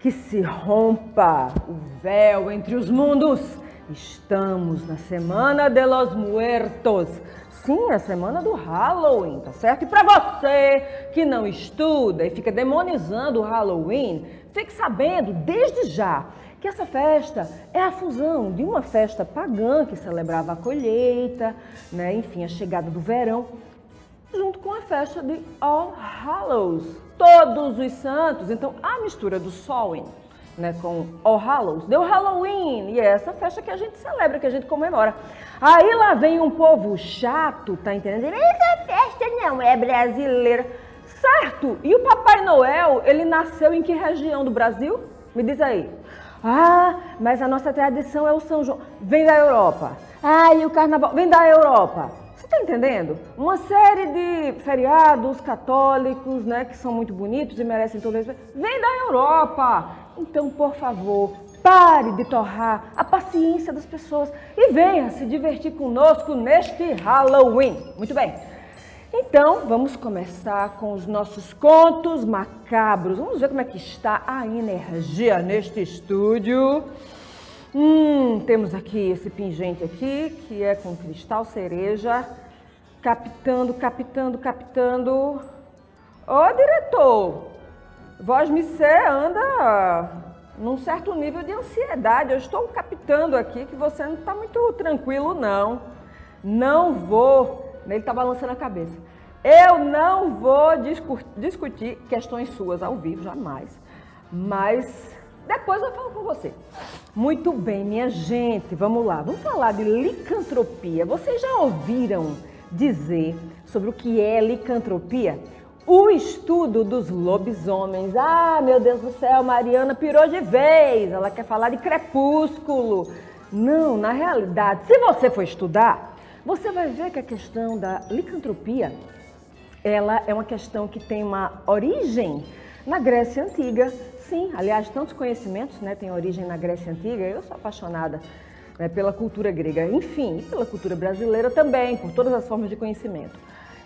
que se rompa o véu entre os mundos. Estamos na Semana de los Muertos. Sim, a semana do Halloween, tá certo? E para você que não estuda e fica demonizando o Halloween, fique sabendo desde já que essa festa é a fusão de uma festa pagã que celebrava a colheita, né? Enfim, a chegada do verão, junto com a festa de All Hallows, todos os santos. Então, a mistura do Samhain, né, com All Hallows, deu Halloween, e é essa festa que a gente celebra, que a gente comemora. Aí lá vem um povo chato, tá entendendo? Essa festa não é brasileira, certo? E o Papai Noel, ele nasceu em que região do Brasil? Me diz aí. Ah, mas a nossa tradição é o São João. Vem da Europa. Ah, e o Carnaval vem da Europa. Você tá entendendo? Uma série de feriados católicos, né, que são muito bonitos e merecem todo respeito, vem da Europa. Então, por favor, pare de torrar a paciência das pessoas e venha se divertir conosco neste Halloween. Muito bem. Então, vamos começar com os nossos contos macabros. Vamos ver como é que está a energia neste estúdio. Temos aqui esse pingente aqui, que é com cristal cereja, captando. Ô, diretor, voz me anda num certo nível de ansiedade. Eu estou captando aqui que você não está muito tranquilo, não. Não vou... Ele está balançando a cabeça. Eu não vou discutir questões suas ao vivo, jamais. Mas... depois eu falo com você. Muito bem, minha gente, vamos lá. Vamos falar de licantropia. Vocês já ouviram dizer sobre o que é licantropia? O estudo dos lobisomens. Ah, meu Deus do céu, Mariana pirou de vez. Ela quer falar de crepúsculo. Não, na realidade, se você for estudar, você vai ver que a questão da licantropia, ela é uma questão que tem uma origem na Grécia Antiga. Sim, aliás, tantos conhecimentos, né, têm origem na Grécia Antiga. Eu sou apaixonada, né, pela cultura grega, enfim, e pela cultura brasileira também, por todas as formas de conhecimento.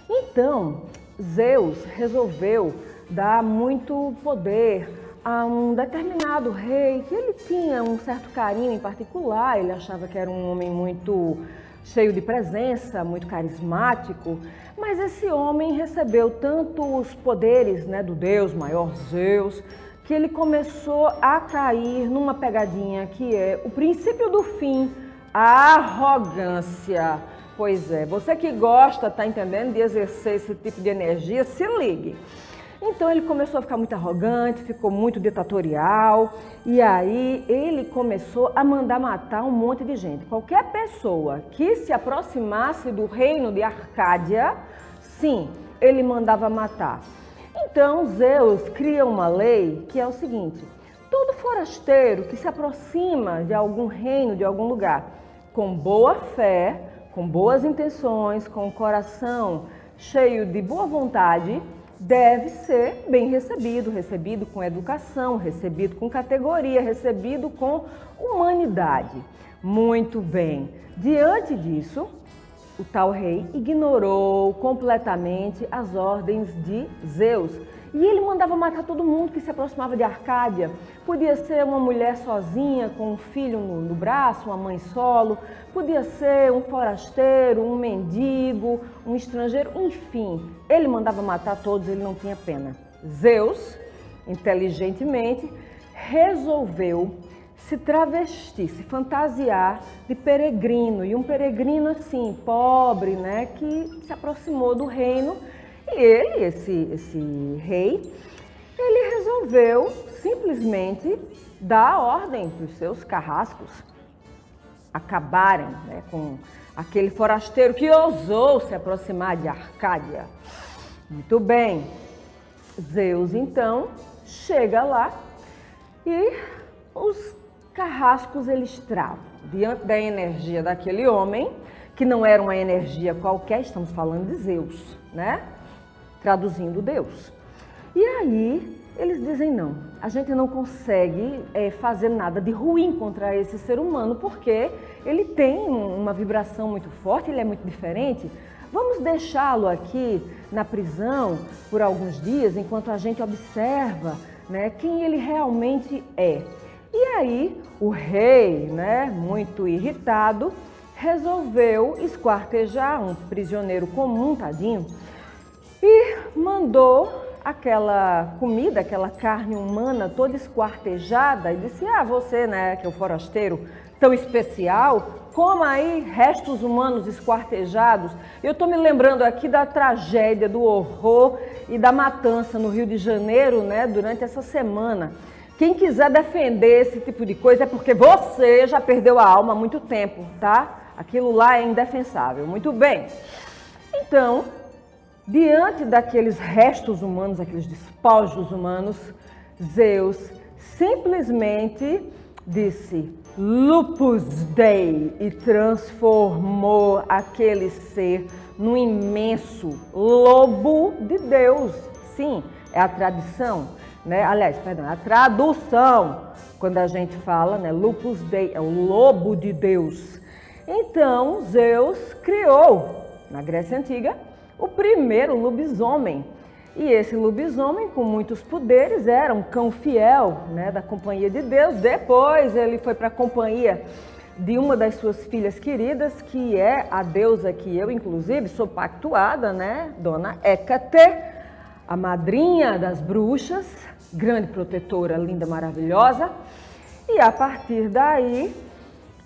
Então, Zeus resolveu dar muito poder a um determinado rei, que ele tinha um certo carinho em particular. Ele achava que era um homem muito cheio de presença, muito carismático, mas esse homem recebeu tanto os poderes, né, do deus maior Zeus, que ele começou a cair numa pegadinha que é o princípio do fim, a arrogância. Pois é, você que gosta, tá entendendo, de exercer esse tipo de energia, se ligue. Então ele começou a ficar muito arrogante, ficou muito ditatorial, e aí ele começou a mandar matar um monte de gente. Qualquer pessoa que se aproximasse do reino de Arcádia, sim, ele mandava matar. Então Zeus cria uma lei que é o seguinte: todo forasteiro que se aproxima de algum reino, de algum lugar, com boa fé, com boas intenções, com o coração cheio de boa vontade, deve ser bem recebido, recebido com educação, recebido com categoria, recebido com humanidade. Muito bem. Diante disso, o tal rei ignorou completamente as ordens de Zeus e ele mandava matar todo mundo que se aproximava de Arcádia. Podia ser uma mulher sozinha com um filho no braço, uma mãe solo, podia ser um forasteiro, um mendigo, um estrangeiro, enfim. Ele mandava matar todos, ele não tinha pena. Zeus, inteligentemente, resolveu se travestir, se fantasiar de peregrino, e um peregrino assim, pobre, né, que se aproximou do reino, e ele, esse rei, ele resolveu simplesmente dar ordem para os seus carrascos acabarem, né, com aquele forasteiro que ousou se aproximar de Arcádia. Muito bem, Zeus então chega lá e os carrascos eles travam diante da energia daquele homem, que não era uma energia qualquer, estamos falando de Zeus, né? Traduzindo Deus. E aí eles dizem: não, a gente não consegue fazer nada de ruim contra esse ser humano, porque ele tem uma vibração muito forte, ele é muito diferente. vamos deixá-lo aqui na prisão por alguns dias, enquanto a gente observa, né, quem ele realmente é. E aí o rei, né, muito irritado, resolveu esquartejar um prisioneiro comum, tadinho, e mandou aquela comida, aquela carne humana toda esquartejada e disse: ah, você, né, que é o forasteiro tão especial, coma aí restos humanos esquartejados. Eu estou me lembrando aqui da tragédia, do horror e da matança no Rio de Janeiro, né, durante essa semana. Quem quiser defender esse tipo de coisa é porque você já perdeu a alma há muito tempo, tá? Aquilo lá é indefensável. Muito bem. Então, diante daqueles restos humanos, aqueles despojos humanos, Zeus simplesmente disse Lupus Dei e transformou aquele ser num imenso lobo de Deus. Sim, é a tradição, né? Aliás, perdão, é a tradução, quando a gente fala, né? Lupus Dei é o lobo de Deus. Então, Zeus criou, na Grécia Antiga, o primeiro lobisomem. E esse lobisomem, com muitos poderes, era um cão fiel, né, da companhia de Deus. Depois ele foi para a companhia de uma das suas filhas queridas, que é a deusa que eu, inclusive, sou pactuada, né, Dona Hécate, a madrinha das bruxas, grande protetora, linda, maravilhosa. E a partir daí,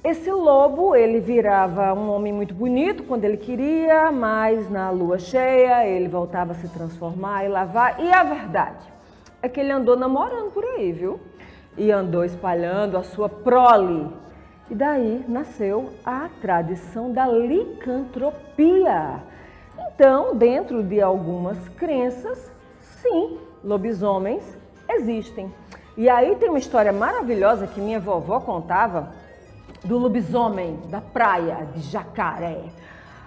esse lobo, ele virava um homem muito bonito quando ele queria, mas na lua cheia ele voltava a se transformar e lavar. E a verdade é que ele andou namorando por aí, viu? E andou espalhando a sua prole. E daí nasceu a tradição da licantropia. Então, dentro de algumas crenças, sim, lobisomens existem. E aí tem uma história maravilhosa que minha vovó contava, do lobisomem da praia de Jacaré.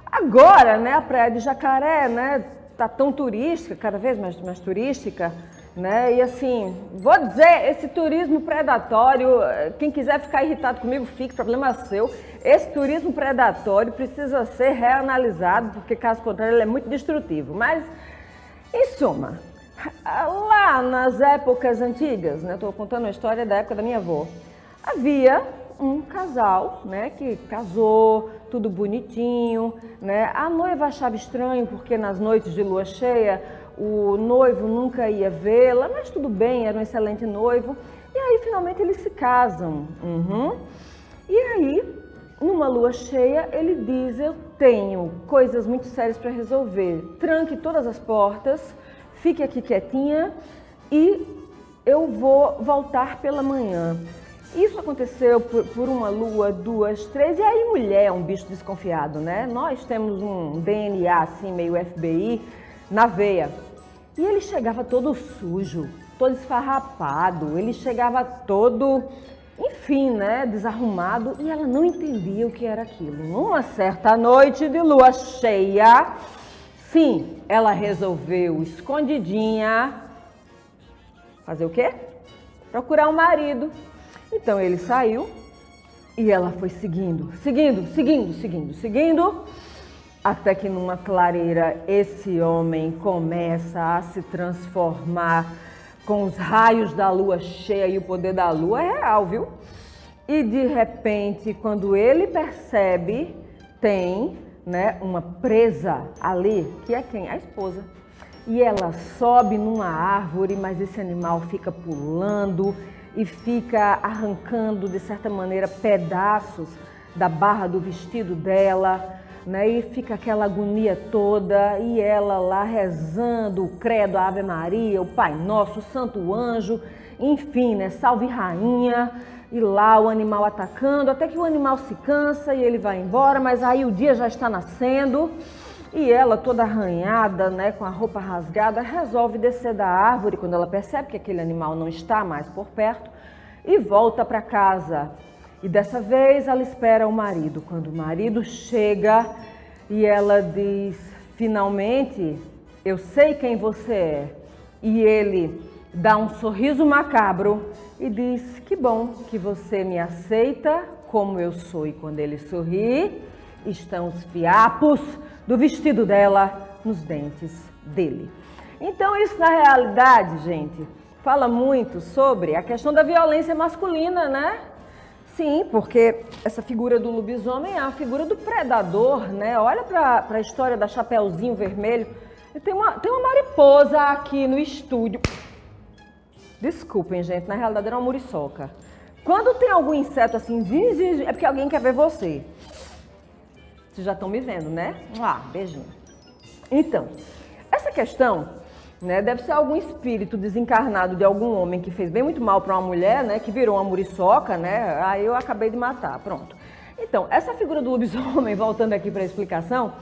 Agora, né, a praia de Jacaré, né, tá tão turística, cada vez mais turística, né, e assim, vou dizer, esse turismo predatório, quem quiser ficar irritado comigo, fique, problema seu. Esse turismo predatório precisa ser reanalisado, porque caso contrário ele é muito destrutivo. Mas, em suma, lá nas épocas antigas, né, estou contando a história da época da minha avó, havia um casal, né, que casou, tudo bonitinho, né? A noiva achava estranho porque nas noites de lua cheia o noivo nunca ia vê-la, mas tudo bem, era um excelente noivo. E aí finalmente eles se casam. E aí, numa lua cheia, ele diz: eu tenho coisas muito sérias para resolver. Tranque todas as portas, fique aqui quietinha e eu vou voltar pela manhã. Isso aconteceu por uma lua, duas, três, e aí mulher é um bicho desconfiado, né? Nós temos um DNA assim, meio FBI, na veia. E ele chegava todo sujo, todo esfarrapado, ele chegava todo, enfim, né, desarrumado, e ela não entendia o que era aquilo. Numa certa noite de lua cheia, sim, ela resolveu, escondidinha, fazer o quê? Procurar um marido. Então ele saiu e ela foi seguindo, até que numa clareira esse homem começa a se transformar com os raios da lua cheia, e o poder da lua é real, viu? E de repente, quando ele percebe, tem, né, uma presa ali, que é quem? A esposa. E ela sobe numa árvore, mas esse animal fica pulando e fica arrancando, de certa maneira, pedaços da barra do vestido dela, né? E fica aquela agonia toda, e ela lá rezando o credo, a Ave Maria, o Pai Nosso, o Santo Anjo, enfim, né? Salve Rainha, e lá o animal atacando, até que o animal se cansa e ele vai embora, mas aí o dia já está nascendo, e ela toda arranhada, né, com a roupa rasgada, resolve descer da árvore quando ela percebe que aquele animal não está mais por perto e volta para casa. E dessa vez ela espera o marido. Quando o marido chega e ela diz: finalmente, eu sei quem você é. E ele dá um sorriso macabro e diz: que bom que você me aceita como eu sou. E quando ele sorri, estão os fiapos do vestido dela nos dentes dele. Então isso na realidade, gente, fala muito sobre a questão da violência masculina, né? Sim, porque essa figura do lobisomem é a figura do predador, né? Olha para a história da Chapeuzinho Vermelho. Tem uma mariposa aqui no estúdio. Desculpem, gente, na realidade era uma muriçoca. Quando tem algum inseto assim, é porque alguém quer ver você. Vocês já estão me vendo, né? Beijinho. Então, essa questão, né, deve ser algum espírito desencarnado de algum homem que fez bem muito mal para uma mulher, né, que virou uma muriçoca, né? Aí eu acabei de matar, pronto. Então, essa figura do lobisomem, voltando aqui para a explicação,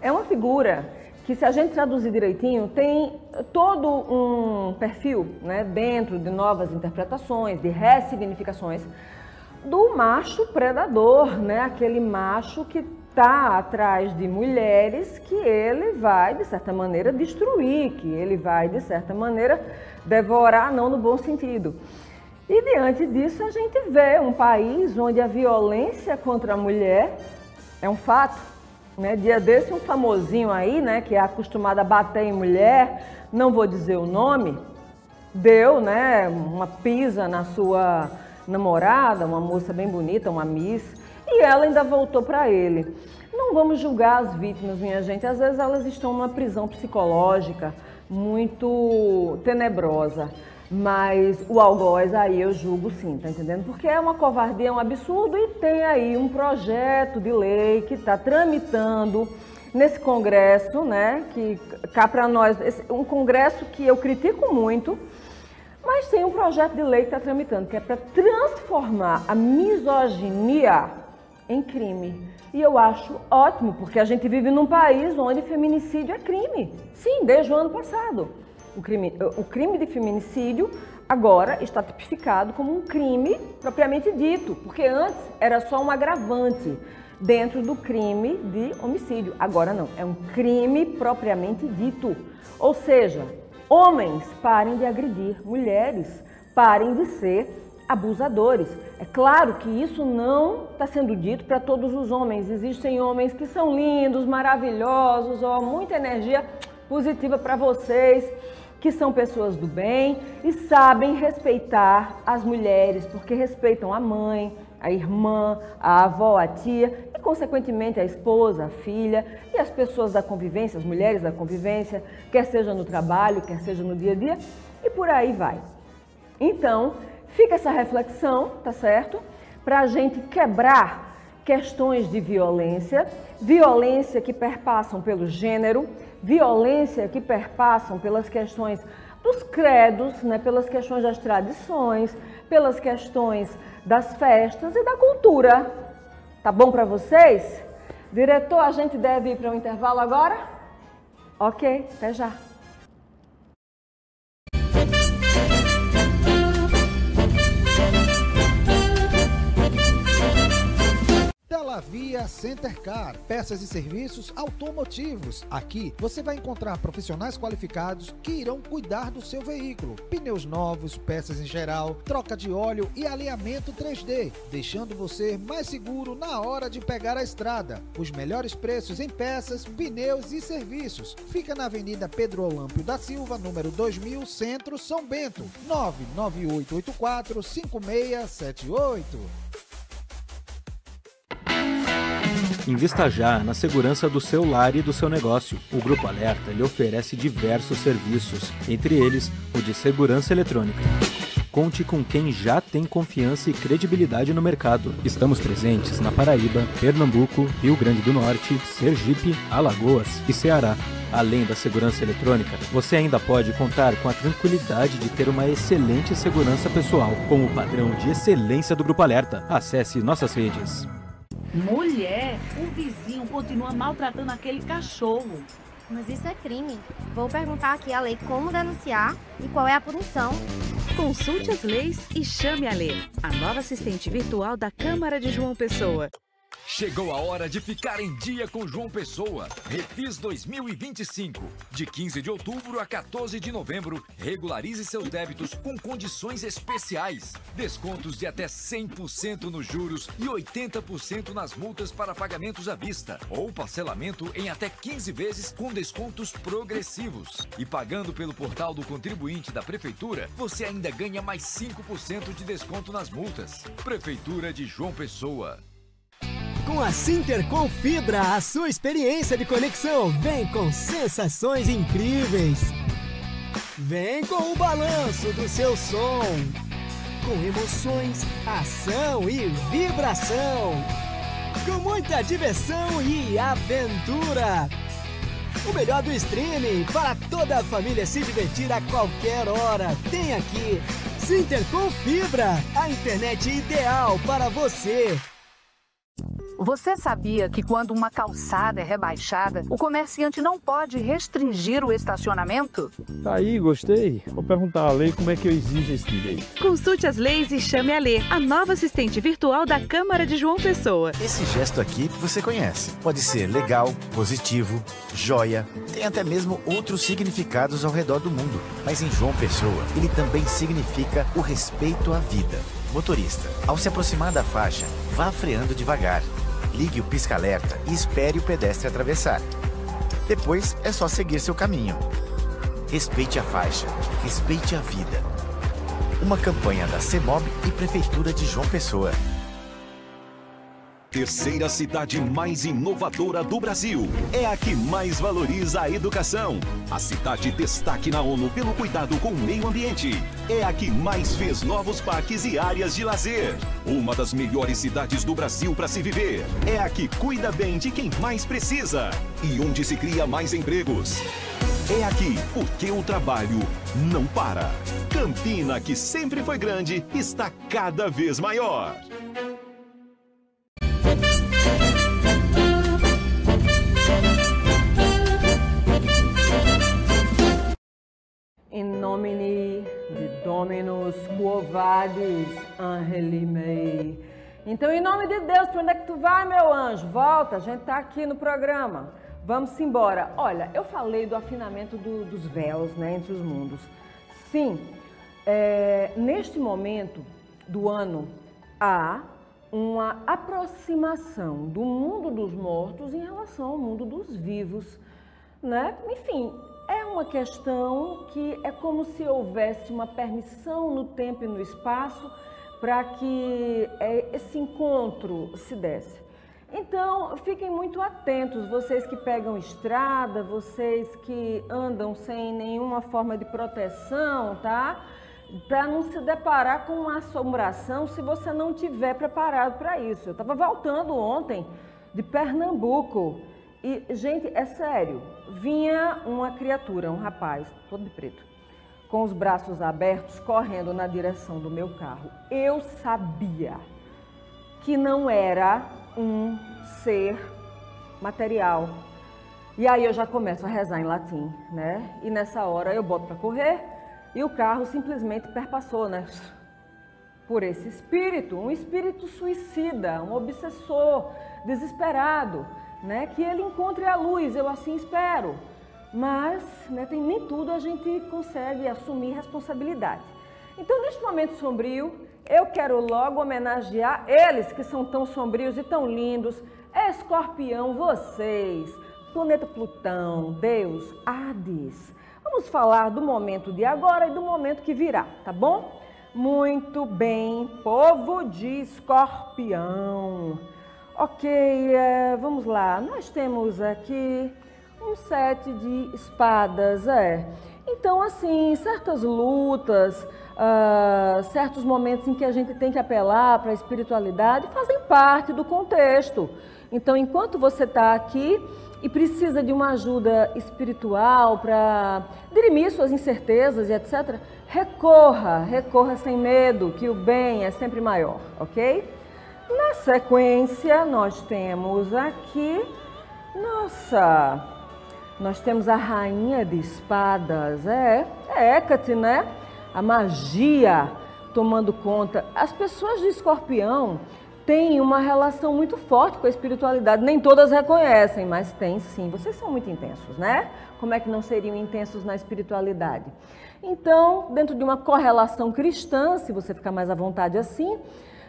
é uma figura que, se a gente traduzir direitinho, tem todo um perfil, né, dentro de novas interpretações, de ressignificações, do macho predador, né, aquele macho que está atrás de mulheres que ele vai, de certa maneira, destruir, que ele vai, de certa maneira, devorar, não no bom sentido. E diante disso a gente vê um país onde a violência contra a mulher é um fato. Né? Dia desse um famosinho aí, né, que é acostumado a bater em mulher, não vou dizer o nome, deu, né, uma pisa na sua namorada, uma moça bem bonita, uma miss, e ela ainda voltou para ele. Não vamos julgar as vítimas, minha gente, às vezes elas estão numa prisão psicológica muito tenebrosa. Mas o algoz aí eu julgo sim, tá entendendo? Porque é uma covardia, é um absurdo e tem aí um projeto de lei que está tramitando nesse congresso, né? Que cá para nós, um congresso que eu critico muito, mas tem um projeto de lei que está tramitando, que é para transformar a misoginia em crime. E eu acho ótimo, porque a gente vive num país onde feminicídio é crime. Sim, desde o ano passado. O crime de feminicídio agora está tipificado como um crime propriamente dito, porque antes era só um agravante dentro do crime de homicídio. Agora não, é um crime propriamente dito. Ou seja, homens parem de agredir mulheres, parem de ser abusadores. É claro que isso não está sendo dito para todos os homens. Existem homens que são lindos, maravilhosos, muita energia positiva para vocês, que são pessoas do bem e sabem respeitar as mulheres, porque respeitam a mãe, a irmã, a avó, a tia e, consequentemente, a esposa, a filha e as pessoas da convivência, as mulheres da convivência, quer seja no trabalho, quer seja no dia a dia, e por aí vai. Então, fica essa reflexão, tá certo? Para a gente quebrar questões de violência, violência que perpassam pelo gênero, violência que perpassam pelas questões dos credos, né, pelas questões das tradições, pelas questões das festas e da cultura. Tá bom para vocês? Diretor, a gente deve ir para um intervalo agora? Ok, até já. Via Centercar, peças e serviços automotivos. Aqui você vai encontrar profissionais qualificados que irão cuidar do seu veículo. Pneus novos, peças em geral, troca de óleo e alinhamento 3D, deixando você mais seguro na hora de pegar a estrada. Os melhores preços em peças, pneus e serviços. Fica na Avenida Pedro Olâmpio da Silva, número 2000, Centro, São Bento. 99884-5678. Invista já na segurança do seu lar e do seu negócio. O Grupo Alerta lhe oferece diversos serviços, entre eles o de segurança eletrônica. Conte com quem já tem confiança e credibilidade no mercado. Estamos presentes na Paraíba, Pernambuco, Rio Grande do Norte, Sergipe, Alagoas e Ceará. Além da segurança eletrônica, você ainda pode contar com a tranquilidade de ter uma excelente segurança pessoal, com o padrão de excelência do Grupo Alerta. Acesse nossas redes. Mulher, o vizinho continua maltratando aquele cachorro. Mas isso é crime. Vou perguntar aqui a lei como denunciar e qual é a punição. Consulte as leis e chame a Lê, a nova assistente virtual da Câmara de João Pessoa. Chegou a hora de ficar em dia com João Pessoa. Refis 2025. De 15 de outubro a 14 de novembro, regularize seus débitos com condições especiais. Descontos de até 100% nos juros e 80% nas multas para pagamentos à vista. Ou parcelamento em até 15 vezes com descontos progressivos. E pagando pelo portal do contribuinte da Prefeitura, você ainda ganha mais 5% de desconto nas multas. Prefeitura de João Pessoa. Com a Sintercom Fibra, a sua experiência de conexão vem com sensações incríveis. Vem com o balanço do seu som, com emoções, ação e vibração, com muita diversão e aventura. O melhor do streaming para toda a família se divertir a qualquer hora. Tem aqui Sintercom Fibra, a internet ideal para você. Você sabia que quando uma calçada é rebaixada, o comerciante não pode restringir o estacionamento? Tá aí, gostei. Vou perguntar à Lei como é que eu exijo esse direito. Consulte as leis e chame a Lê, a nova assistente virtual da Câmara de João Pessoa. Esse gesto aqui você conhece. Pode ser legal, positivo, joia. Tem até mesmo outros significados ao redor do mundo. Mas em João Pessoa, ele também significa o respeito à vida. Motorista, ao se aproximar da faixa, vá freando devagar. Ligue o pisca-alerta e espere o pedestre atravessar. Depois é só seguir seu caminho. Respeite a faixa, respeite a vida. Uma campanha da CEMOB e Prefeitura de João Pessoa. Terceira cidade mais inovadora do Brasil. É a que mais valoriza a educação. A cidade destaque na ONU pelo cuidado com o meio ambiente. É a que mais fez novos parques e áreas de lazer. Uma das melhores cidades do Brasil para se viver. É a que cuida bem de quem mais precisa. E onde se cria mais empregos. É aqui, porque o trabalho não para. Campina, que sempre foi grande, está cada vez maior. In nomine de Dominus Quo Vadis Angeli Mei. Então, em nome de Deus, para onde é que tu vai, meu anjo? Volta, a gente tá aqui no programa. Vamos embora. Olha, eu falei do afinamento dos véus, né, entre os mundos. Sim, neste momento do ano, há uma aproximação do mundo dos mortos em relação ao mundo dos vivos, né? Enfim, é uma questão que é como se houvesse uma permissão no tempo e no espaço para que esse encontro se desse. Então, fiquem muito atentos, vocês que pegam estrada, vocês que andam sem nenhuma forma de proteção, tá? Para não se deparar com uma assombração se você não tiver preparado para isso. Eu estava voltando ontem de Pernambuco e, gente, é sério, vinha uma criatura, um rapaz, todo de preto, com os braços abertos, correndo na direção do meu carro. Eu sabia que não era um ser material. E aí eu já começo a rezar em latim, né? E nessa hora eu boto para correr e o carro simplesmente perpassou, né? Por esse espírito, um espírito suicida, um obsessor, desesperado, né? Que ele encontre a luz, eu assim espero. Mas, né, nem tudo a gente consegue assumir responsabilidade. Então, neste momento sombrio, eu quero logo homenagear eles que são tão sombrios e tão lindos. Escorpião, vocês, planeta Plutão, Deus, Hades. Vamos falar do momento de agora e do momento que virá, tá bom? Muito bem, povo de Escorpião. Ok, vamos lá. Nós temos aqui um 7 de espadas, Então, assim, certas lutas, certos momentos em que a gente tem que apelar para a espiritualidade fazem parte do contexto. Então, enquanto você está aqui e precisa de uma ajuda espiritual para dirimir suas incertezas e etc., recorra sem medo, que o bem é sempre maior, ok? Na sequência, nós temos aqui, nós temos a Rainha de Espadas, é Hécate, né? A magia tomando conta. As pessoas de Escorpião têm uma relação muito forte com a espiritualidade. Nem todas reconhecem, mas tem sim. Vocês são muito intensos, né? Como é que não seriam intensos na espiritualidade? Então, dentro de uma correlação cristã, se você ficar mais à vontade assim,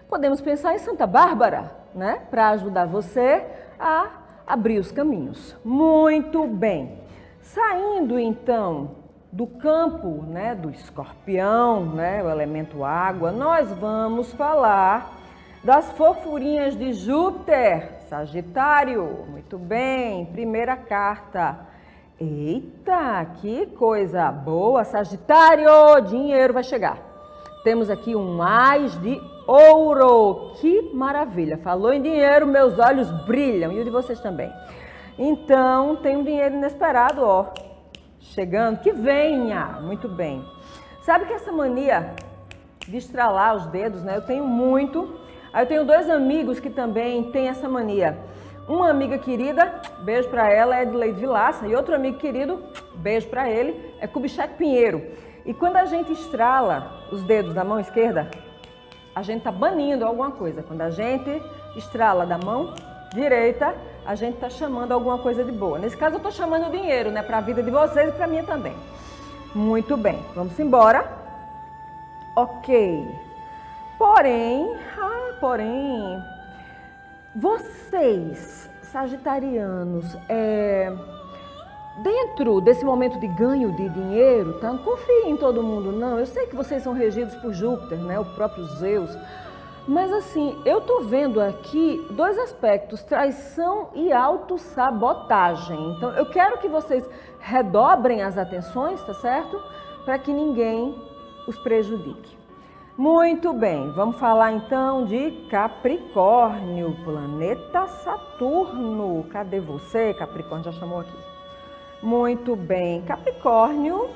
podemos pensar em Santa Bárbara, né? Para ajudar você a abrir os caminhos. Muito bem. Saindo então do campo, né, do escorpião, né, o elemento água, nós vamos falar das fofurinhas de Júpiter, Sagitário. Muito bem, primeira carta. Eita, que coisa boa, Sagitário, dinheiro vai chegar. Temos aqui um ás de ouro, que maravilha. Falou em dinheiro, meus olhos brilham e o de vocês também. Então, tem um dinheiro inesperado, ó, chegando, que venha, muito bem. Sabe que essa mania de estralar os dedos, né, eu tenho muito. Aí eu tenho 2 amigos que também têm essa mania. Uma amiga querida, beijo para ela, é Edileide Vilaça, e outro amigo querido, beijo para ele, é Kubitschek Pinheiro. E quando a gente estrala os dedos da mão esquerda, a gente está banindo alguma coisa. Quando a gente estrala da mão direita, a gente está chamando alguma coisa de boa. Nesse caso eu estou chamando dinheiro, né, para a vida de vocês e para a minha também. Muito bem, vamos embora. Ok. Porém, vocês, sagitarianos, dentro desse momento de ganho de dinheiro, tá? Não confiem em todo mundo, não. Eu sei que vocês são regidos por Júpiter, né? O próprio Zeus. Mas assim, eu tô vendo aqui 2 aspectos, traição e autossabotagem. Então, eu quero que vocês redobrem as atenções, tá certo? Para que ninguém os prejudique. Muito bem, vamos falar então de Capricórnio, planeta Saturno. Cadê você? Capricórnio já chamou aqui. Muito bem, Capricórnio,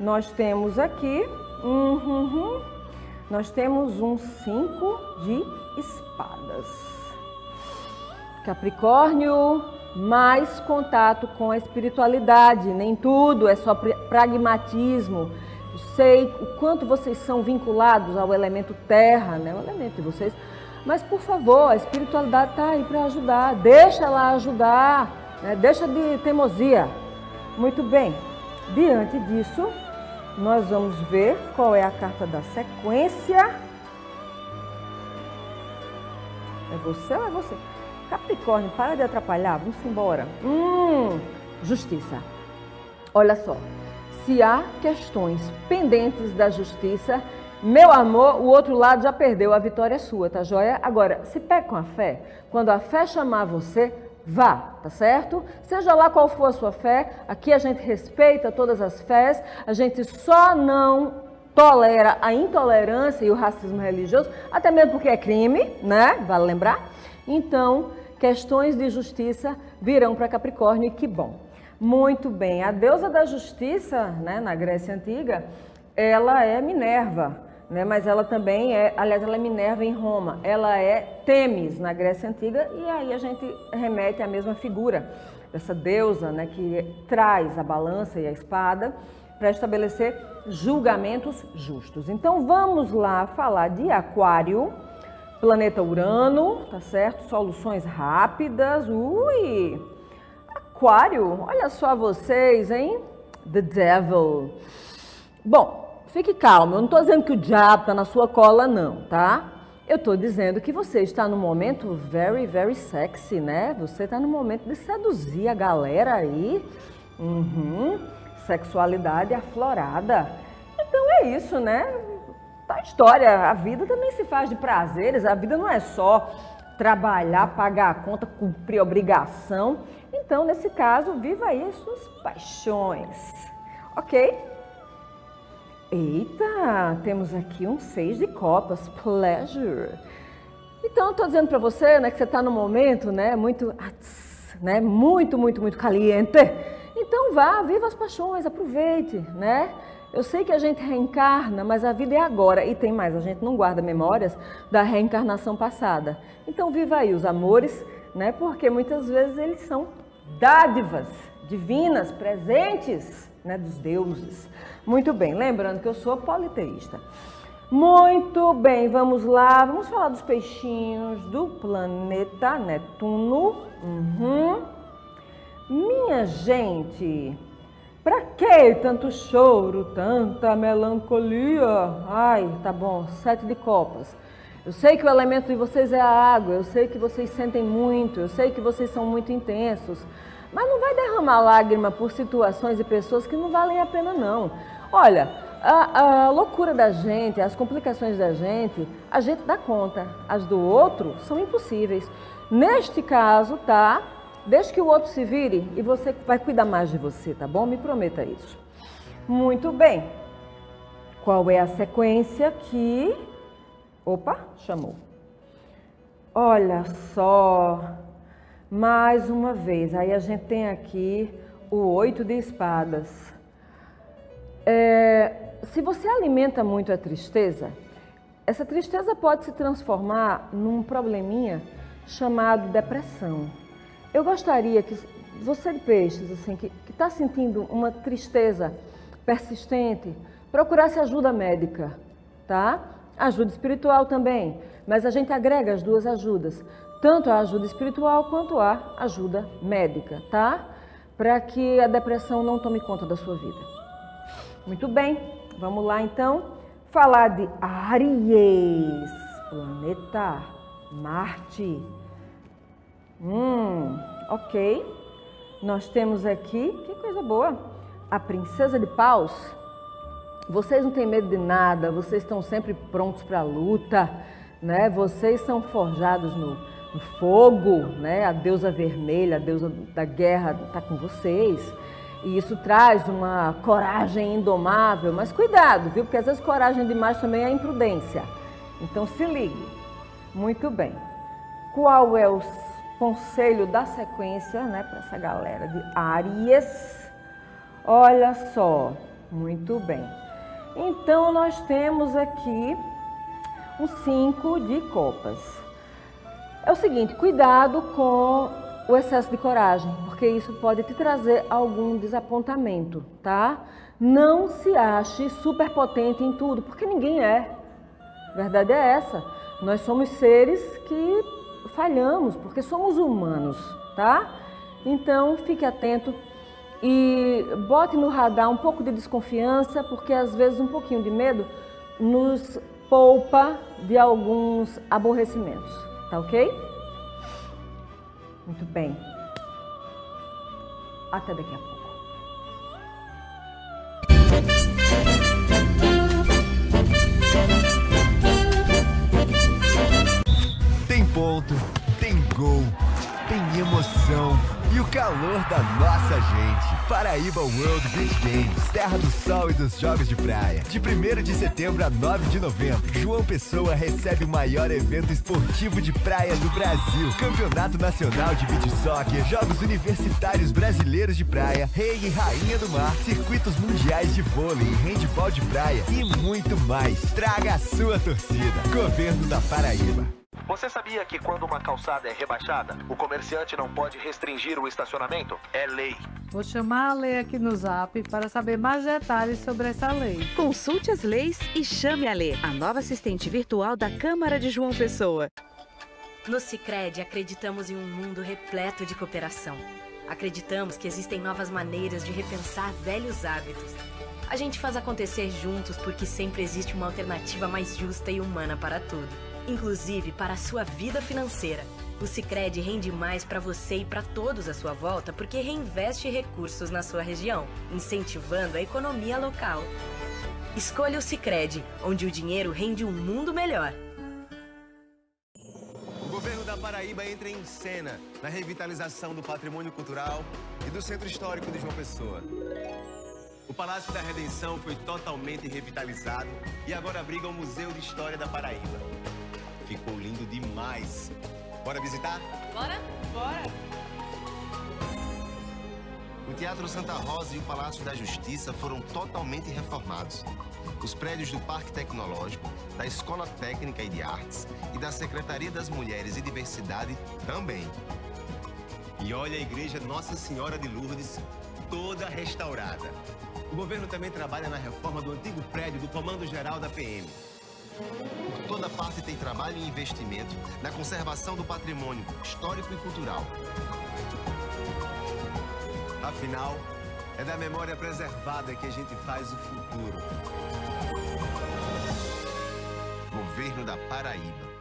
nós temos aqui, nós temos um 5 de espadas. Capricórnio, mais contato com a espiritualidade, nem tudo é só pragmatismo. Eu sei o quanto vocês são vinculados ao elemento terra, né? O elemento de vocês. Mas, por favor, a espiritualidade está aí para ajudar. Deixa ela ajudar, né? Deixa de teimosia. Muito bem. Diante disso, nós vamos ver qual é a carta da sequência. É você ou é você? Capricórnio, para de atrapalhar. Vamos embora. Justiça. Olha só. Se há questões pendentes da justiça, meu amor, o outro lado já perdeu, a vitória é sua, tá joia? Agora, se pega com a fé, quando a fé chamar você, vá, tá certo? Seja lá qual for a sua fé, aqui a gente respeita todas as fés, a gente só não tolera a intolerância e o racismo religioso, até mesmo porque é crime, né? Vale lembrar? Então, questões de justiça virão para Capricórnio e que bom. Muito bem, a deusa da justiça, né, na Grécia Antiga, ela é Minerva, né, mas ela também é, aliás, ela é Minerva em Roma, ela é Temis na Grécia Antiga, e aí a gente remete à mesma figura dessa deusa, né, que traz a balança e a espada para estabelecer julgamentos justos. Então vamos lá falar de Aquário, planeta Urano, tá certo? Soluções rápidas, Aquário, olha só vocês, hein? The Devil. Bom, fique calmo, eu não estou dizendo que o diabo está na sua cola, não, tá? Eu estou dizendo que você está no momento very, very sexy, né? Você está no momento de seduzir a galera aí. Sexualidade aflorada. Então é isso, né? Tá a história, a vida também se faz de prazeres, a vida não é só trabalhar, pagar a conta, cumprir a obrigação. Então, nesse caso, viva aí as suas paixões, ok? Eita, temos aqui um 6 de copas, pleasure. Então, eu estou dizendo para você, né, que você está no momento, né, muito caliente. Então, vá, viva as paixões, aproveite, né? Eu sei que a gente reencarna, mas a vida é agora. E tem mais, a gente não guarda memórias da reencarnação passada. Então, viva aí os amores, né? Porque muitas vezes eles são dádivas divinas, presentes, né, dos deuses. Muito bem, lembrando que eu sou politeísta. Muito bem, vamos lá. Vamos falar dos peixinhos do planeta Netuno. Minha gente, pra que tanto choro, tanta melancolia? Ai, tá bom, 7 de copas. Eu sei que o elemento de vocês é a água, eu sei que vocês sentem muito, eu sei que vocês são muito intensos, mas não vai derramar lágrima por situações e pessoas que não valem a pena, não. Olha, a loucura da gente, as complicações da gente, a gente dá conta. As do outro são impossíveis. Neste caso, tá? Deixe que o outro se vire e você vai cuidar mais de você, tá bom? Me prometa isso. Muito bem. Qual é a sequência que... Opa, chamou. Olha só, mais uma vez. Aí a gente tem aqui o 8 de espadas. Se você alimenta muito a tristeza, essa tristeza pode se transformar num probleminha chamado depressão. Eu gostaria que você de peixes, assim, que está sentindo uma tristeza persistente, procurasse ajuda médica, tá? Ajuda espiritual também, mas a gente agrega as duas ajudas, tanto a ajuda espiritual quanto a ajuda médica, tá? Para que a depressão não tome conta da sua vida. Muito bem, vamos lá então falar de Áries, planeta Marte. Ok. Nós temos aqui, que coisa boa, a princesa de paus. Vocês não têm medo de nada, vocês estão sempre prontos para a luta, né? Vocês são forjados no fogo, né? A deusa vermelha, a deusa da guerra está com vocês. E isso traz uma coragem indomável, mas cuidado, viu? Porque às vezes coragem demais também é imprudência. Então se ligue. Muito bem. Qual é o conselho da sequência, né, para essa galera de Áries? Olha só, muito bem. Então nós temos aqui um 5 de copas. É o seguinte, cuidado com o excesso de coragem, porque isso pode te trazer algum desapontamento, tá? Não se ache superpotente em tudo, porque ninguém é. A verdade é essa. Nós somos seres que falhamos, porque somos humanos, tá? Então, fique atento e bote no radar um pouco de desconfiança, porque às vezes um pouquinho de medo nos poupa de alguns aborrecimentos, tá ok? Muito bem. Até daqui a pouco. Tem ponto, tem gol, tem emoção e o calor da nossa gente. Paraíba World Beach Games, terra do sol e dos jogos de praia. De 1º de setembro a 9 de novembro, João Pessoa recebe o maior evento esportivo de praia do Brasil. Campeonato Nacional de Beach Soccer, Jogos Universitários Brasileiros de Praia, Rei e Rainha do Mar, circuitos mundiais de vôlei e handebol de praia e muito mais. Traga a sua torcida. Governo da Paraíba. Você sabia que quando uma calçada é rebaixada, o comerciante não pode restringir o estacionamento? É lei. Vou chamar a Lê aqui no Zap para saber mais detalhes sobre essa lei. Consulte as leis e chame a Lê, a nova assistente virtual da Câmara de João Pessoa. No Sicredi acreditamos em um mundo repleto de cooperação. Acreditamos que existem novas maneiras de repensar velhos hábitos. A gente faz acontecer juntos porque sempre existe uma alternativa mais justa e humana para tudo. Inclusive para a sua vida financeira. O Sicredi rende mais para você e para todos à sua volta porque reinveste recursos na sua região, incentivando a economia local. Escolha o Sicredi, onde o dinheiro rende um mundo melhor. O governo da Paraíba entra em cena na revitalização do patrimônio cultural e do centro histórico de João Pessoa. O Palácio da Redenção foi totalmente revitalizado e agora abriga o Museu de História da Paraíba. Ficou lindo demais. Bora visitar? Bora? Bora! O Teatro Santa Rosa e o Palácio da Justiça foram totalmente reformados. Os prédios do Parque Tecnológico, da Escola Técnica e de Artes e da Secretaria das Mulheres e Diversidade também. E olha a Igreja Nossa Senhora de Lourdes, toda restaurada. O governo também trabalha na reforma do antigo prédio do Comando Geral da PM. Por toda parte tem trabalho e investimento na conservação do patrimônio histórico e cultural. Afinal, é da memória preservada que a gente faz o futuro. Governo da Paraíba.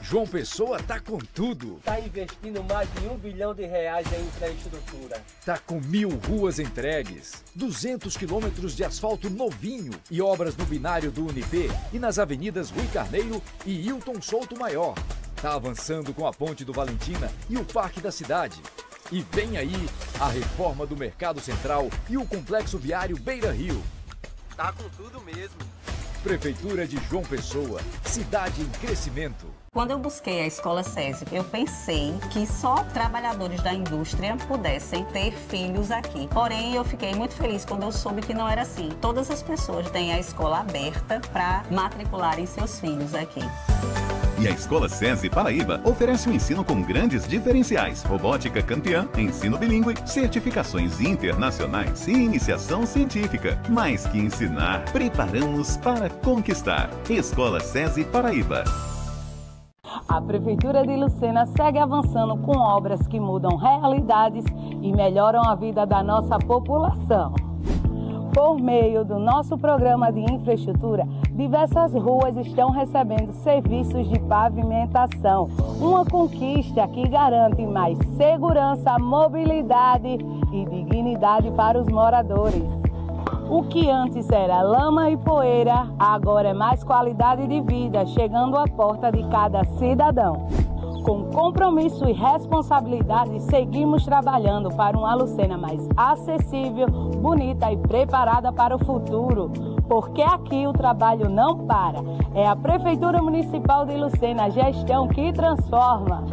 João Pessoa tá com tudo. Tá investindo mais de R$1 bilhão em infraestrutura. Tá com 1.000 ruas entregues, 200 quilômetros de asfalto novinho e obras no binário do Unip e nas avenidas Rui Carneiro e Hilton Souto Maior. Tá avançando com a Ponte do Valentina e o Parque da Cidade. E vem aí a reforma do Mercado Central e o Complexo Viário Beira Rio. Tá com tudo mesmo. Prefeitura de João Pessoa, cidade em crescimento. Quando eu busquei a Escola SESI, eu pensei que só trabalhadores da indústria pudessem ter filhos aqui. Porém, eu fiquei muito feliz quando eu soube que não era assim. Todas as pessoas têm a escola aberta para matricularem seus filhos aqui. E a Escola SESI Paraíba oferece um ensino com grandes diferenciais. Robótica campeã, ensino bilíngue, certificações internacionais e iniciação científica. Mais que ensinar, preparamos para conquistar. Escola SESI Paraíba. A Prefeitura de Lucena segue avançando com obras que mudam realidades e melhoram a vida da nossa população. Por meio do nosso programa de infraestrutura, diversas ruas estão recebendo serviços de pavimentação. Uma conquista que garante mais segurança, mobilidade e dignidade para os moradores. O que antes era lama e poeira, agora é mais qualidade de vida, chegando à porta de cada cidadão. Com compromisso e responsabilidade, seguimos trabalhando para uma Lucena mais acessível, bonita e preparada para o futuro. Porque aqui o trabalho não para. É a Prefeitura Municipal de Lucena, a gestão que transforma.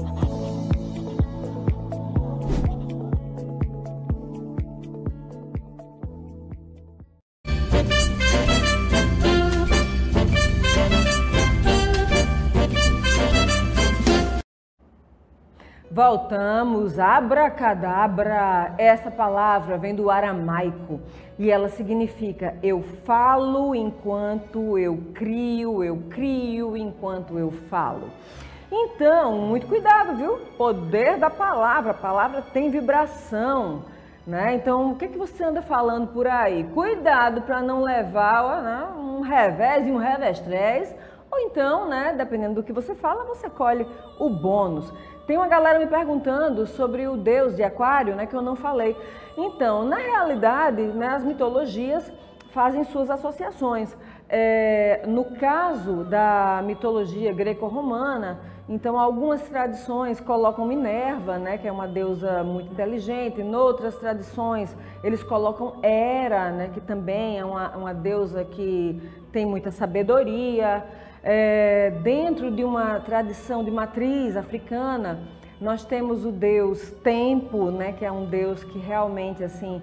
Voltamos, abracadabra. Essa palavra vem do aramaico e ela significa eu falo enquanto eu crio enquanto eu falo. Então, muito cuidado, viu? Poder da palavra, a palavra tem vibração, né? Então, o que você anda falando por aí? Cuidado para não levar, né, um revés e um revestrez, ou então, né, dependendo do que você fala, você colhe o bônus. Tem uma galera me perguntando sobre o deus de Aquário, né, que eu não falei. Então, na realidade, né, as mitologias fazem suas associações. No caso da mitologia greco-romana, então algumas tradições colocam Minerva, né, que é uma deusa muito inteligente. Em outras tradições, eles colocam Hera, né, que também é uma deusa que tem muita sabedoria. Dentro de uma tradição de matriz africana, nós temos o deus Tempo, né, que é um deus que realmente assim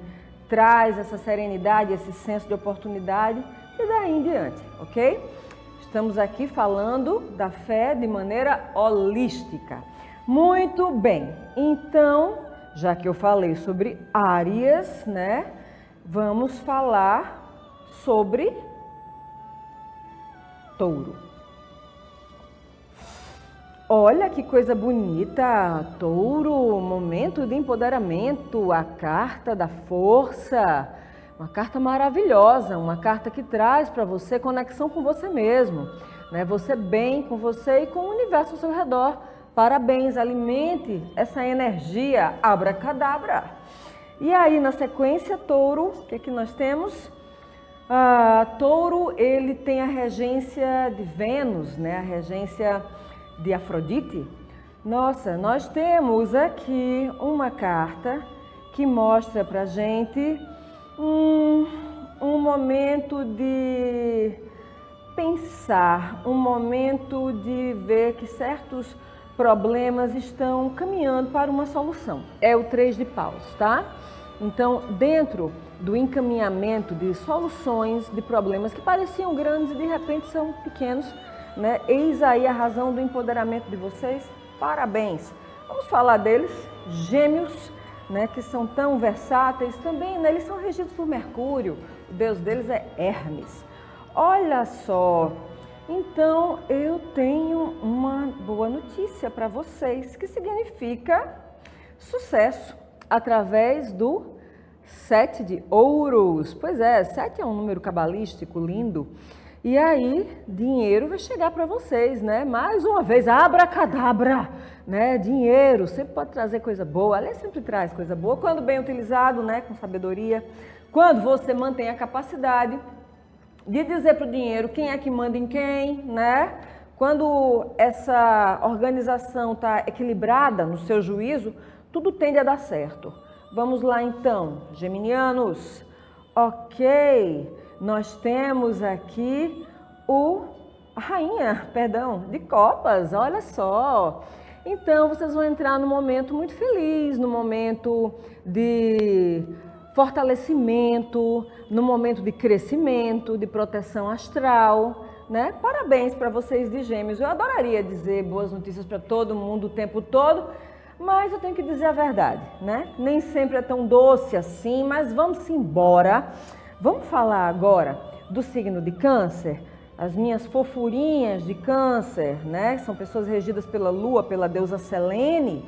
traz essa serenidade, esse senso de oportunidade e daí em diante, ok? Estamos aqui falando da fé de maneira holística. Muito bem, então, já que eu falei sobre Áries, né, vamos falar sobre Touro. Olha que coisa bonita, Touro, momento de empoderamento, a carta da força, uma carta maravilhosa, uma carta que traz para você conexão com você mesmo, né? Você bem com você e com o universo ao seu redor. Parabéns, alimente essa energia, abracadabra. E aí, na sequência, Touro, o que é que nós temos? Touro, ele tem a regência de Vênus, né? A regência de Afrodite. Nossa, nós temos aqui uma carta que mostra pra gente um momento de pensar, um momento de ver que certos problemas estão caminhando para uma solução. É o 3 de paus, tá? Então, dentro do encaminhamento de soluções de problemas que pareciam grandes e de repente são pequenos, né? Eis aí a razão do empoderamento de vocês. Parabéns! Vamos falar deles, Gêmeos, né, que são tão versáteis também, né? Eles são regidos por Mercúrio, o deus deles é Hermes. Olha só, Então, eu tenho uma boa notícia para vocês, que significa sucesso através do 7 de ouros. Pois é, 7 é um número cabalístico lindo. E aí, dinheiro vai chegar para vocês, né? Mais uma vez, abracadabra, né? Dinheiro sempre pode trazer coisa boa. Aliás, sempre traz coisa boa, quando bem utilizado, né? Com sabedoria. Quando você mantém a capacidade de dizer para o dinheiro quem é que manda em quem, né? Quando essa organização está equilibrada no seu juízo, tudo tende a dar certo. Vamos lá então, geminianos. Ok. Nós temos aqui a rainha, de copas, olha só. Então, vocês vão entrar num momento muito feliz, num momento de fortalecimento, num momento de crescimento, de proteção astral, né? Parabéns para vocês de Gêmeos. Eu adoraria dizer boas notícias para todo mundo o tempo todo, mas eu tenho que dizer a verdade, né? Nem sempre é tão doce assim, mas vamos embora. Vamos falar agora do signo de Câncer, as minhas fofurinhas de Câncer, né? São pessoas regidas pela Lua, pela deusa Selene,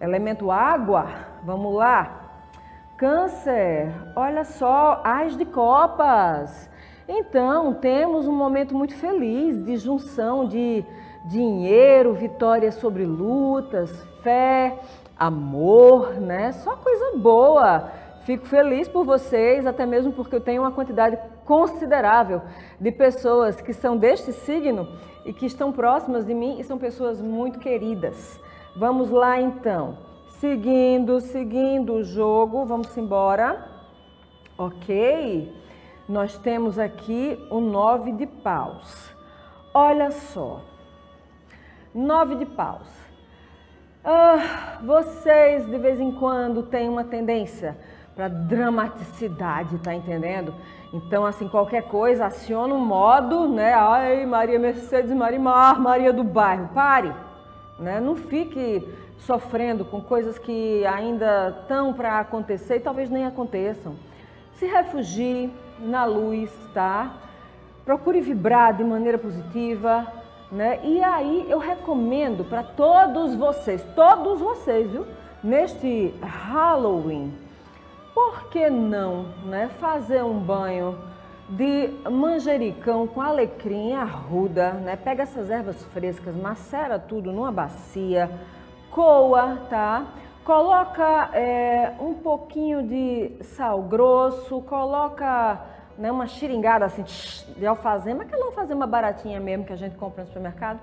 elemento água. Vamos lá. Câncer, olha só, As de Copas. Então, temos um momento muito feliz de junção de dinheiro, vitória sobre lutas, fé, amor, né? Só coisa boa. Fico feliz por vocês, até mesmo porque eu tenho uma quantidade considerável de pessoas que são deste signo e que estão próximas de mim e são pessoas muito queridas. Vamos lá então, seguindo o jogo, vamos embora. Ok, nós temos aqui o 9 de paus. Olha só, 9 de paus. Vocês de vez em quando têm uma tendência para dramaticidade, tá entendendo? Então, assim, qualquer coisa, aciona um modo, né? Ai, Maria Mercedes Marimar, Maria do bairro. Pare, né? Não fique sofrendo com coisas que ainda estão para acontecer e talvez nem aconteçam. Se refugie na luz, tá? Procure vibrar de maneira positiva, né? E aí eu recomendo para todos vocês, viu? Neste Halloween, por que não, né, fazer um banho de manjericão com alecrim e arruda, né? Pega essas ervas frescas, macera tudo numa bacia, coa, tá? Coloca um pouquinho de sal grosso, coloca, né, uma xiringada assim de alfazema, aquela alfazema baratinha mesmo que a gente compra no supermercado.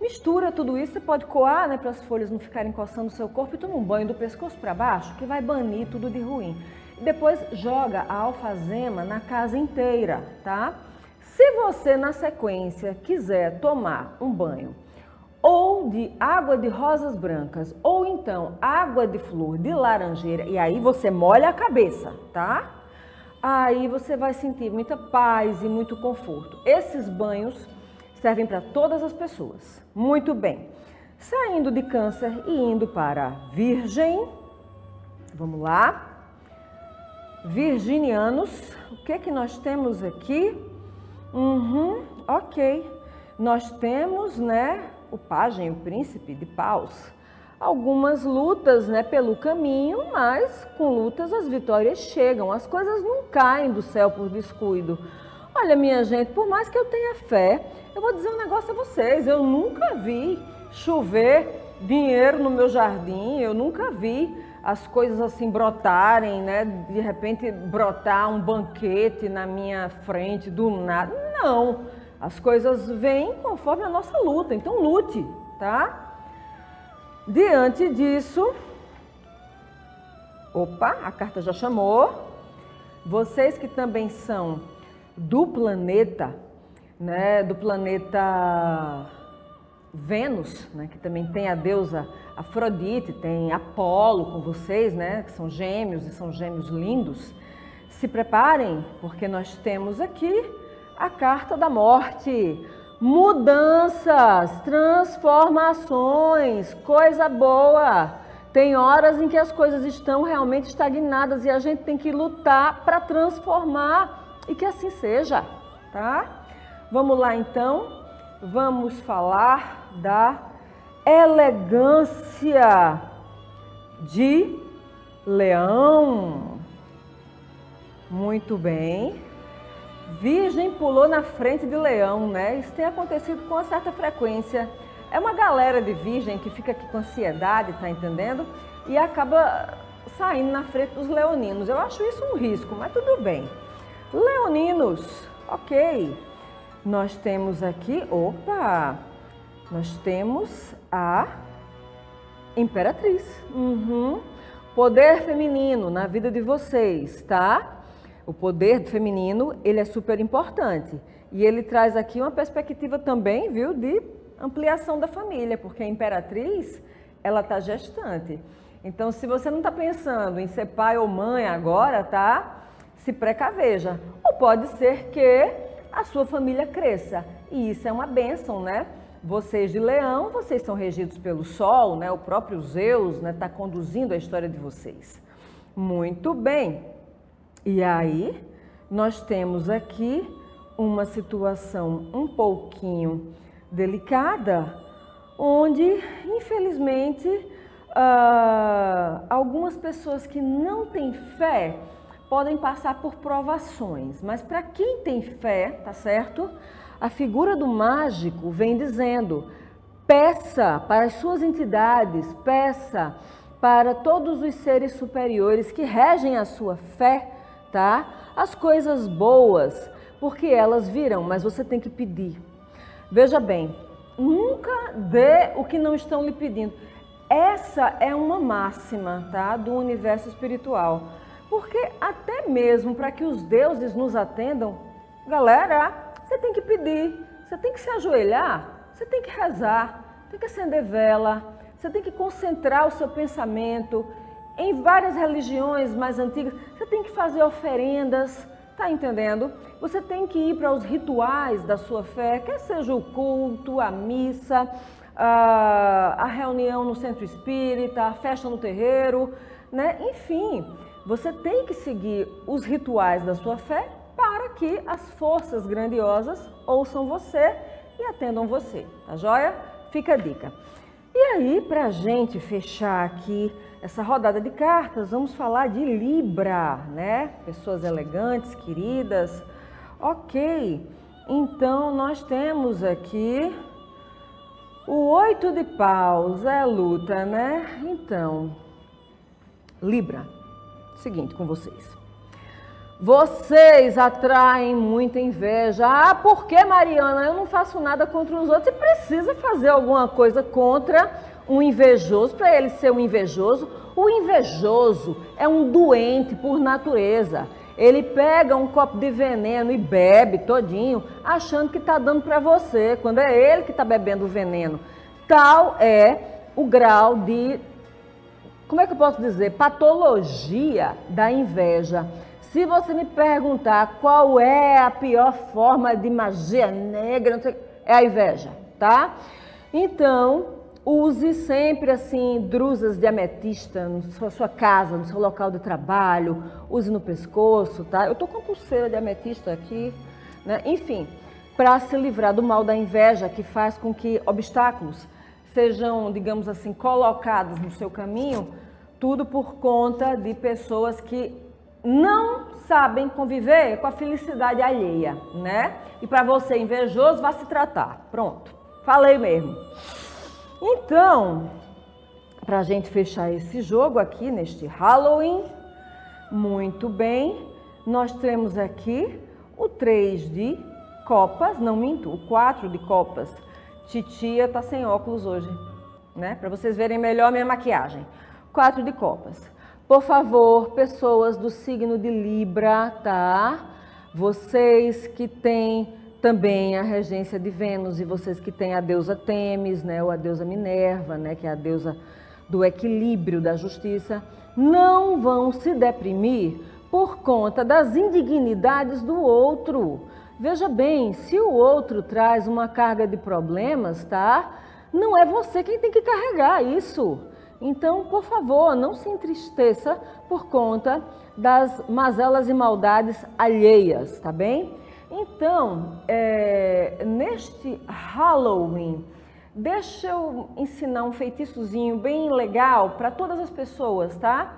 Mistura tudo isso, você pode coar, né, para as folhas não ficarem coçando o seu corpo e toma um banho do pescoço para baixo, que vai banir tudo de ruim. E depois joga a alfazema na casa inteira, tá? Se você, na sequência, quiser tomar um banho ou de água de rosas brancas, ou então água de flor de laranjeira, e aí você molha a cabeça, tá? Aí você vai sentir muita paz e muito conforto. Esses banhos servem para todas as pessoas. Muito bem. Saindo de Câncer e indo para Virgem. Vamos lá. Virginianos. O que que nós temos aqui? Ok. Nós temos, né, o pajem, o príncipe de paus. Algumas lutas, né, pelo caminho, mas com lutas as vitórias chegam. As coisas não caem do céu por descuido. Olha, minha gente, por mais que eu tenha fé, eu vou dizer um negócio a vocês. Eu nunca vi chover dinheiro no meu jardim, eu nunca vi as coisas assim brotarem, né? De repente brotar um banquete na minha frente do nada. Não, as coisas vêm conforme a nossa luta, então lute, tá? Diante disso, opa, a carta já chamou. Vocês que também são do planeta, né, do planeta Vênus, né, que também tem a deusa Afrodite, tem Apolo com vocês, né, que são gêmeos e são gêmeos lindos. Se preparem, porque nós temos aqui a carta da morte. Mudanças, transformações, coisa boa. Tem horas em que as coisas estão realmente estagnadas e a gente tem que lutar para transformar e que assim seja, tá? Vamos lá então, vamos falar da elegância de Leão. Muito bem. Virgem pulou na frente de Leão, né? Isso tem acontecido com uma certa frequência. É uma galera de Virgem que fica aqui com ansiedade, tá entendendo? E acaba saindo na frente dos leoninos. Eu acho isso um risco, mas tudo bem. Leoninos, ok. Nós temos aqui, nós temos a Imperatriz. Poder feminino na vida de vocês, tá? O poder feminino, ele é super importante. E ele traz aqui uma perspectiva também, viu, de ampliação da família, porque a Imperatriz, ela está gestante. Então, se você não está pensando em ser pai ou mãe agora, tá? Se precaveja. Ou pode ser que a sua família cresça. E isso é uma bênção, né? Vocês de Leão, vocês são regidos pelo Sol, né? O próprio Zeus, né, está conduzindo a história de vocês. Muito bem. E aí, nós temos aqui uma situação um pouquinho delicada, onde, infelizmente, algumas pessoas que não têm fé podem passar por provações. Mas para quem tem fé, tá certo? A figura do mágico vem dizendo, peça para as suas entidades, peça para todos os seres superiores que regem a sua fé, tá? As coisas boas, porque elas virão, mas você tem que pedir. Veja bem, nunca dê o que não estão lhe pedindo. Essa é uma máxima, tá? Do universo espiritual. Porque até mesmo para que os deuses nos atendam, galera, você tem que pedir, você tem que se ajoelhar, você tem que rezar, tem que acender vela, você tem que concentrar o seu pensamento. Em várias religiões mais antigas, você tem que fazer oferendas, tá entendendo? Você tem que ir para os rituais da sua fé, quer seja o culto, a missa, a reunião no centro espírita, a festa no terreiro, né? Enfim, você tem que seguir os rituais da sua fé para que as forças grandiosas ouçam você e atendam você, tá joia? Fica a dica. E aí, para a gente fechar aqui essa rodada de cartas, vamos falar de Libra, né? Pessoas elegantes, queridas. Ok, então nós temos aqui o 8 de paus, é luta, né? Então, Libra, seguinte com vocês. Vocês atraem muita inveja. Ah, por que, Mariana? Eu não faço nada contra os outros. Você precisa fazer alguma coisa contra um invejoso, para ele ser um invejoso. O invejoso é um doente por natureza. Ele pega um copo de veneno e bebe todinho, achando que está dando para você, quando é ele que está bebendo o veneno. Tal é o grau de, como é que eu posso dizer, patologia da inveja. Se você me perguntar qual é a pior forma de magia negra, não sei, é a inveja, tá? Então, use sempre assim drusas de ametista na sua casa, no seu local de trabalho, use no pescoço, tá? Eu tô com pulseira de ametista aqui, né? Enfim, para se livrar do mal da inveja, que faz com que obstáculos sejam, digamos assim, colocados no seu caminho, tudo por conta de pessoas que não sabem conviver com a felicidade alheia, né? E para você invejoso, vá se tratar. Pronto, falei mesmo. Então, para a gente fechar esse jogo aqui, neste Halloween, muito bem, nós temos aqui o 3 de copas, não minto, o 4 de copas. Titia tá sem óculos hoje, né? Para vocês verem melhor a minha maquiagem. 4 de copas. Por favor, pessoas do signo de Libra, tá? Vocês que têm também a regência de Vênus e vocês que têm a deusa Temis, né? Ou a deusa Minerva, né? Que é a deusa do equilíbrio, da justiça. Não vão se deprimir por conta das indignidades do outro. Veja bem, se o outro traz uma carga de problemas, tá? Não é você quem tem que carregar isso. Então, por favor, não se entristeça por conta das mazelas e maldades alheias, tá bem? Então, neste Halloween, deixa eu ensinar um feitiçozinho bem legal para todas as pessoas, tá?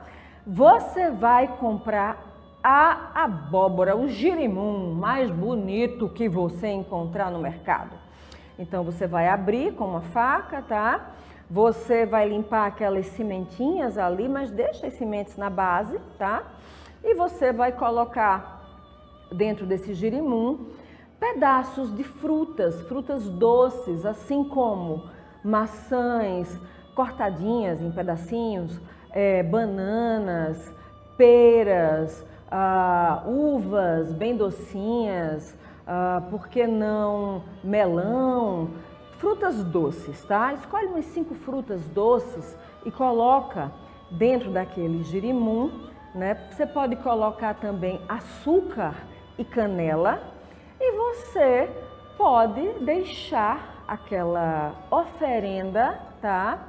Você vai comprar a abóbora, o girimum mais bonito que você encontrar no mercado. Então, você vai abrir com uma faca, tá? Você vai limpar aquelas sementinhas ali, mas deixa as sementes na base, tá? E você vai colocar dentro desse girimum pedaços de frutas doces, assim como maçãs cortadinhas em pedacinhos, bananas, peras, uvas bem docinhas, por que não melão, frutas doces, tá? Escolhe umas 5 frutas doces e coloca dentro daquele girimum, né? Você pode colocar também açúcar e canela e você pode deixar aquela oferenda, tá?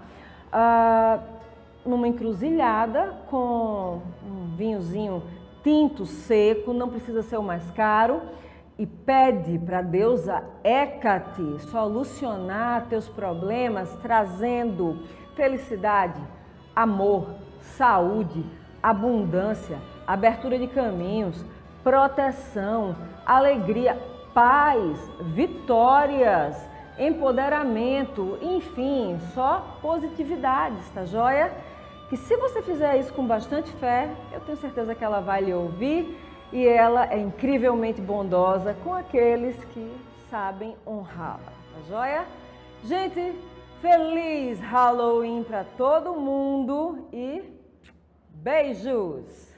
Numa encruzilhada com um vinhozinho tinto seco, não precisa ser o mais caro, e pede para a deusa Hécate solucionar teus problemas, trazendo felicidade, amor, saúde, abundância, abertura de caminhos, proteção, alegria, paz, vitórias, empoderamento, enfim, só positividades, tá joia? Que se você fizer isso com bastante fé, eu tenho certeza que ela vai lhe ouvir e ela é incrivelmente bondosa com aqueles que sabem honrá-la, tá joia? Gente, feliz Halloween para todo mundo e beijos!